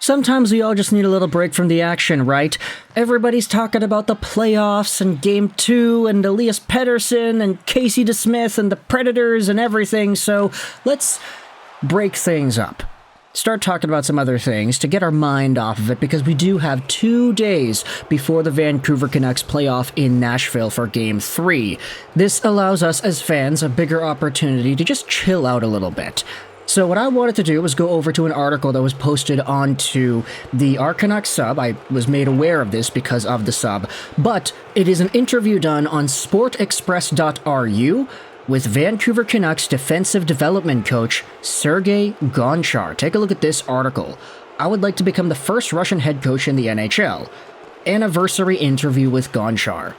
Sometimes we all just need a little break from the action, right? Everybody's talking about the playoffs and Game 2 and Elias Pettersson and Casey DeSmith and the Predators and everything, so let's break things up. Start talking about some other things to get our mind off of it, because we do have 2 days before the Vancouver Canucks playoff in Nashville for Game 3. This allows us as fans a bigger opportunity to just chill out a little bit. So what I wanted to do was go over to an article that was posted onto the Our Canucks sub. I was made aware of this because of the sub, but it is an interview done on sportexpress.ru with Vancouver Canucks defensive development coach Sergei Gonchar. Take a look at this article. I would like to become the first Russian head coach in the NHL. Anniversary interview with Gonchar.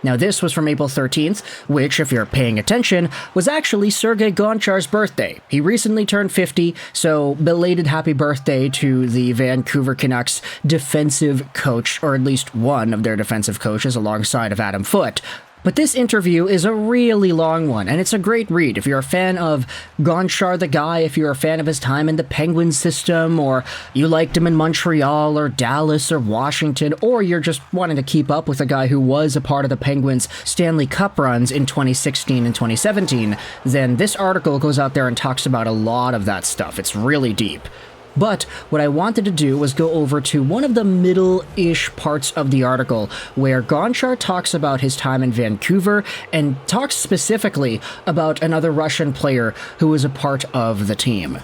Now this was from April 13th, which, if you're paying attention, was actually Sergei Gonchar's birthday. He recently turned 50, so belated happy birthday to the Vancouver Canucks defensive coach, or at least one of their defensive coaches alongside of Adam Foote. But this interview is a really long one, and it's a great read. If you're a fan of Gonchar the guy, if you're a fan of his time in the Penguins system, or you liked him in Montreal or Dallas or Washington, or you're just wanting to keep up with a guy who was a part of the Penguins' Stanley Cup runs in 2016 and 2017, then this article goes out there and talks about a lot of that stuff. It's really deep. But what I wanted to do was go over to one of the middle-ish parts of the article where Gonchar talks about his time in Vancouver and talks specifically about another Russian player who was a part of the team.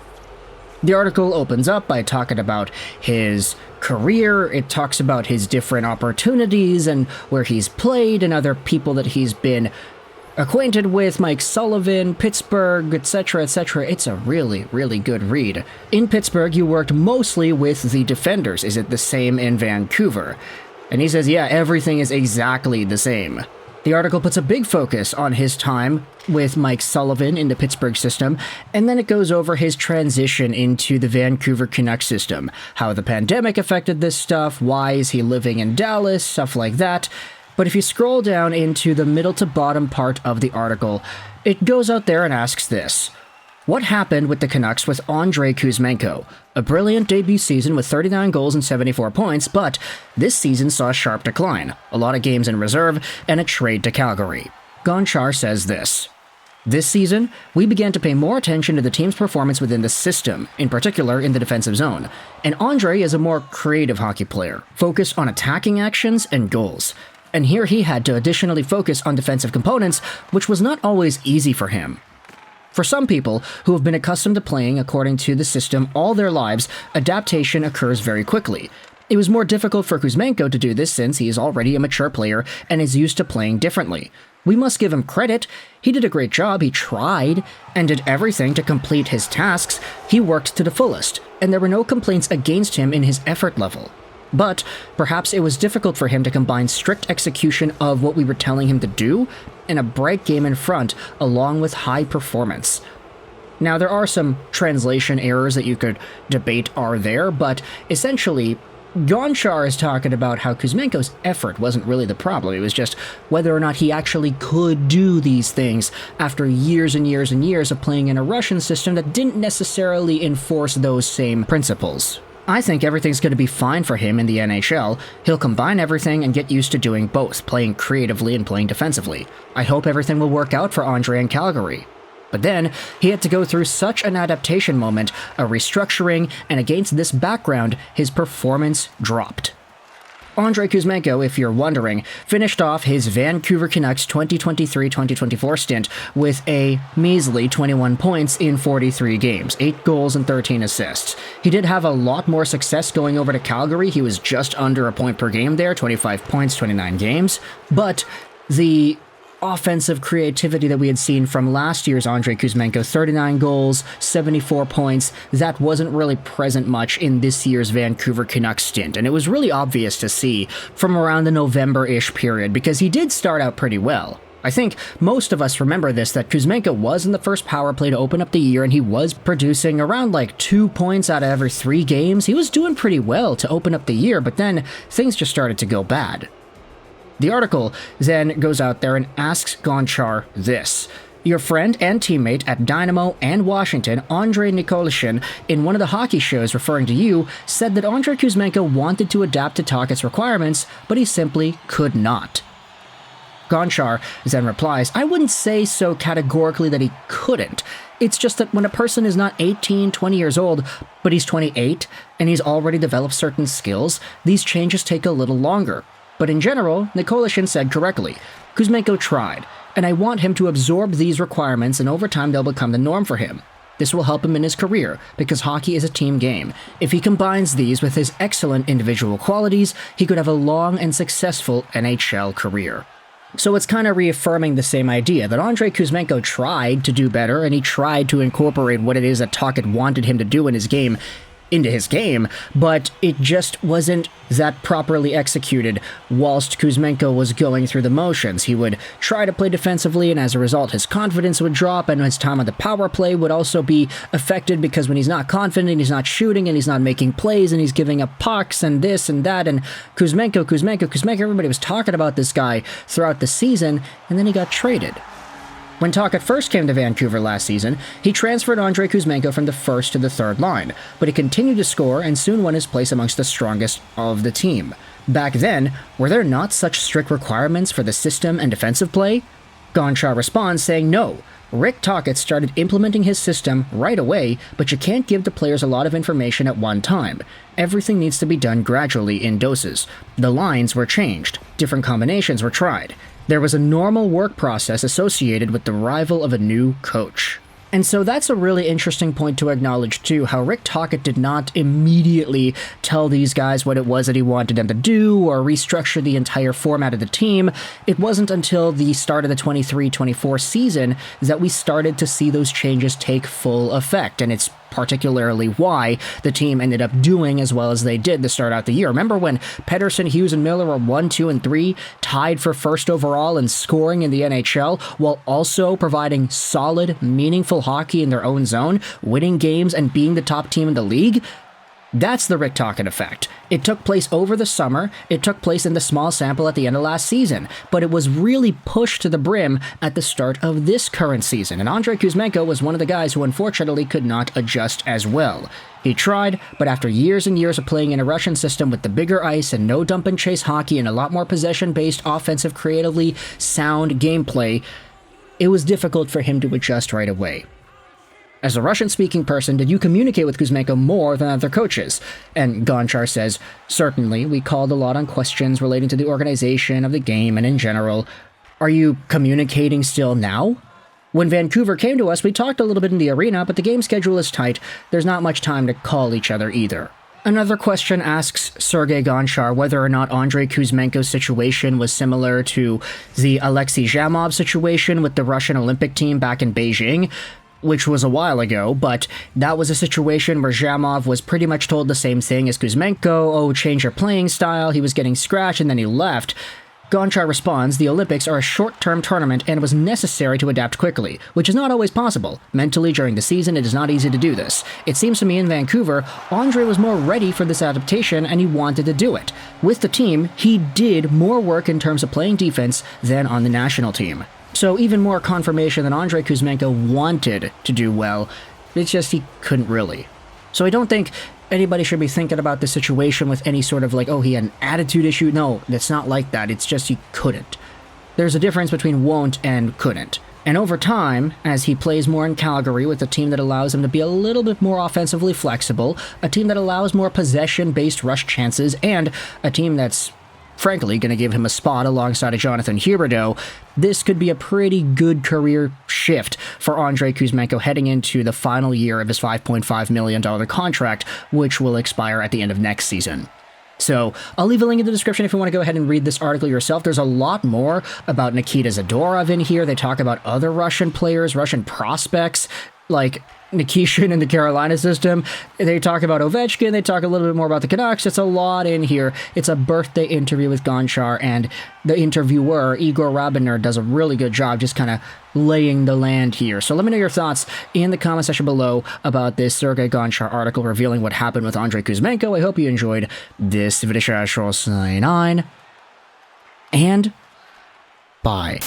The article opens up by talking about his career. It talks about his different opportunities and where he's played and other people that he's been acquainted with, Mike Sullivan, Pittsburgh, etc., etc. It's a really, really good read. In Pittsburgh, you worked mostly with the defenders. Is it the same in Vancouver? And he says, yeah, everything is exactly the same. The article puts a big focus on his time with Mike Sullivan in the Pittsburgh system, and then it goes over his transition into the Vancouver Canucks system, how the pandemic affected this stuff, why is he living in Dallas, stuff like that. But if you scroll down into the middle to bottom part of the article, it goes out there and asks this. What happened with the Canucks with Andrei Kuzmenko? A brilliant debut season with 39 goals and 74 points, but this season saw a sharp decline, a lot of games in reserve, and a trade to Calgary. Gonchar says this. This season, we began to pay more attention to the team's performance within the system, in particular in the defensive zone. And Andrei is a more creative hockey player, focused on attacking actions and goals. And here he had to additionally focus on defensive components, which was not always easy for him. For some people who have been accustomed to playing according to the system all their lives, adaptation occurs very quickly. It was more difficult for Kuzmenko to do this since he is already a mature player and is used to playing differently. We must give him credit. He did a great job, he tried, and did everything to complete his tasks. He worked to the fullest, and there were no complaints against him in his effort level. But perhaps it was difficult for him to combine strict execution of what we were telling him to do and a bright game in front along with high performance. Now, there are some translation errors that you could debate are there, but essentially, Gonchar is talking about how Kuzmenko's effort wasn't really the problem. It was just whether or not he actually could do these things after years and years and years of playing in a Russian system that didn't necessarily enforce those same principles. I think everything's going to be fine for him in the NHL. He'll combine everything and get used to doing both, playing creatively and playing defensively. I hope everything will work out for Andrei in Calgary. But then, he had to go through such an adaptation moment, a restructuring, and against this background, his performance dropped. Andrei Kuzmenko, if you're wondering, finished off his Vancouver Canucks 2023-2024 stint with a measly 21 points in 43 games, 8 goals and 13 assists. He did have a lot more success going over to Calgary. He was just under a point per game there, 25 points, 29 games. But the offensive creativity that we had seen from last year's Andrei Kuzmenko, 39 goals, 74 points, that wasn't really present much in this year's Vancouver Canucks stint, and it was really obvious to see from around the November-ish period, because he did start out pretty well. I think most of us remember this, that Kuzmenko was in the first power play to open up the year, and he was producing around like 2 points out of every 3 games. He was doing pretty well to open up the year, but then things just started to go bad. The article then goes out there and asks Gonchar this. Your friend and teammate at Dynamo and Washington, Andrei Kuzmenko, in one of the hockey shows referring to you, said that Andrei Kuzmenko wanted to adapt to Tocchet's requirements, but he simply could not. Gonchar then replies, I wouldn't say so categorically that he couldn't. It's just that when a person is not 18, 20 years old, but he's 28, and he's already developed certain skills, these changes take a little longer. But in general, Kuzmenko said correctly, Kuzmenko tried, and I want him to absorb these requirements, and over time they'll become the norm for him. This will help him in his career, because hockey is a team game. If he combines these with his excellent individual qualities, he could have a long and successful NHL career. So it's kind of reaffirming the same idea that Andrei Kuzmenko tried to do better, and he tried to incorporate what it is that Tocchet wanted him to do in his game into his game, but it just wasn't that properly executed whilst Kuzmenko was going through the motions. He would try to play defensively, and as a result, his confidence would drop, and his time on the power play would also be affected, because when he's not confident, he's not shooting, and he's not making plays, and he's giving up pucks, and this and that, and Kuzmenko, everybody was talking about this guy throughout the season, and then he got traded. When Tocchet first came to Vancouver last season, he transferred Andrei Kuzmenko from the first to the third line, but he continued to score and soon won his place amongst the strongest of the team. Back then, were there not such strict requirements for the system and defensive play? Gonchar responds saying no. Rick Tocchet started implementing his system right away, but you can't give the players a lot of information at one time. Everything needs to be done gradually in doses. The lines were changed. Different combinations were tried. There was a normal work process associated with the arrival of a new coach. And so that's a really interesting point to acknowledge too, how Rick Tocchet did not immediately tell these guys what it was that he wanted them to do or restructure the entire format of the team. It wasn't until the start of the 23-24 season that we started to see those changes take full effect, and it's particularly why the team ended up doing as well as they did to start out the year. Remember when Pettersson, Hughes, and Miller were 1, 2, and 3, tied for first overall in scoring in the NHL, while also providing solid, meaningful hockey in their own zone, winning games, and being the top team in the league? That's the Rick Tocchet effect. It took place over the summer, it took place in the small sample at the end of last season, but it was really pushed to the brim at the start of this current season, and Andrei Kuzmenko was one of the guys who unfortunately could not adjust as well. He tried, but after years and years of playing in a Russian system with the bigger ice and no dump and chase hockey and a lot more possession-based, offensive, creatively sound gameplay, it was difficult for him to adjust right away. As a Russian-speaking person, did you communicate with Kuzmenko more than other coaches? And Gonchar says, certainly, we called a lot on questions relating to the organization of the game and in general. Are you communicating still now? When Vancouver came to us, we talked a little bit in the arena, but the game schedule is tight. There's not much time to call each other either. Another question asks Sergei Gonchar whether or not Andrei Kuzmenko's situation was similar to the Alexei Zhamov situation with the Russian Olympic team back in Beijing, which was a while ago, but that was a situation where Zhamov was pretty much told the same thing as Kuzmenko, oh, change your playing style, he was getting scratched, and then he left. Gonchar responds, the Olympics are a short-term tournament and it was necessary to adapt quickly, which is not always possible. Mentally, during the season, it is not easy to do this. It seems to me in Vancouver, Andrei was more ready for this adaptation and he wanted to do it. With the team, he did more work in terms of playing defense than on the national team. So even more confirmation that Andrei Kuzmenko wanted to do well, it's just he couldn't really. So I don't think anybody should be thinking about the situation with any sort of like, oh, he had an attitude issue. No, it's not like that. It's just he couldn't. There's a difference between won't and couldn't. And over time, as he plays more in Calgary with a team that allows him to be a little bit more offensively flexible, a team that allows more possession-based rush chances, and a team that's frankly going to give him a spot alongside of Jonathan Huberdeau, this could be a pretty good career shift for Andrei Kuzmenko heading into the final year of his $5.5 million contract, which will expire at the end of next season. So I'll leave a link in the description if you want to go ahead and read this article yourself. There's a lot more about Nikita Zadorov in here. They talk about other Russian players, Russian prospects, like Nikishin in the Carolina system. They talk about Ovechkin. They talk a little bit more about the Canucks. It's a lot in here. It's a birthday interview with Gonchar, and the interviewer, Igor Rabiner, does a really good job just kind of laying the land here. So let me know your thoughts in the comment section below about this Sergei Gonchar article revealing what happened with Andrei Kuzmenko. I hope you enjoyed this video. And bye.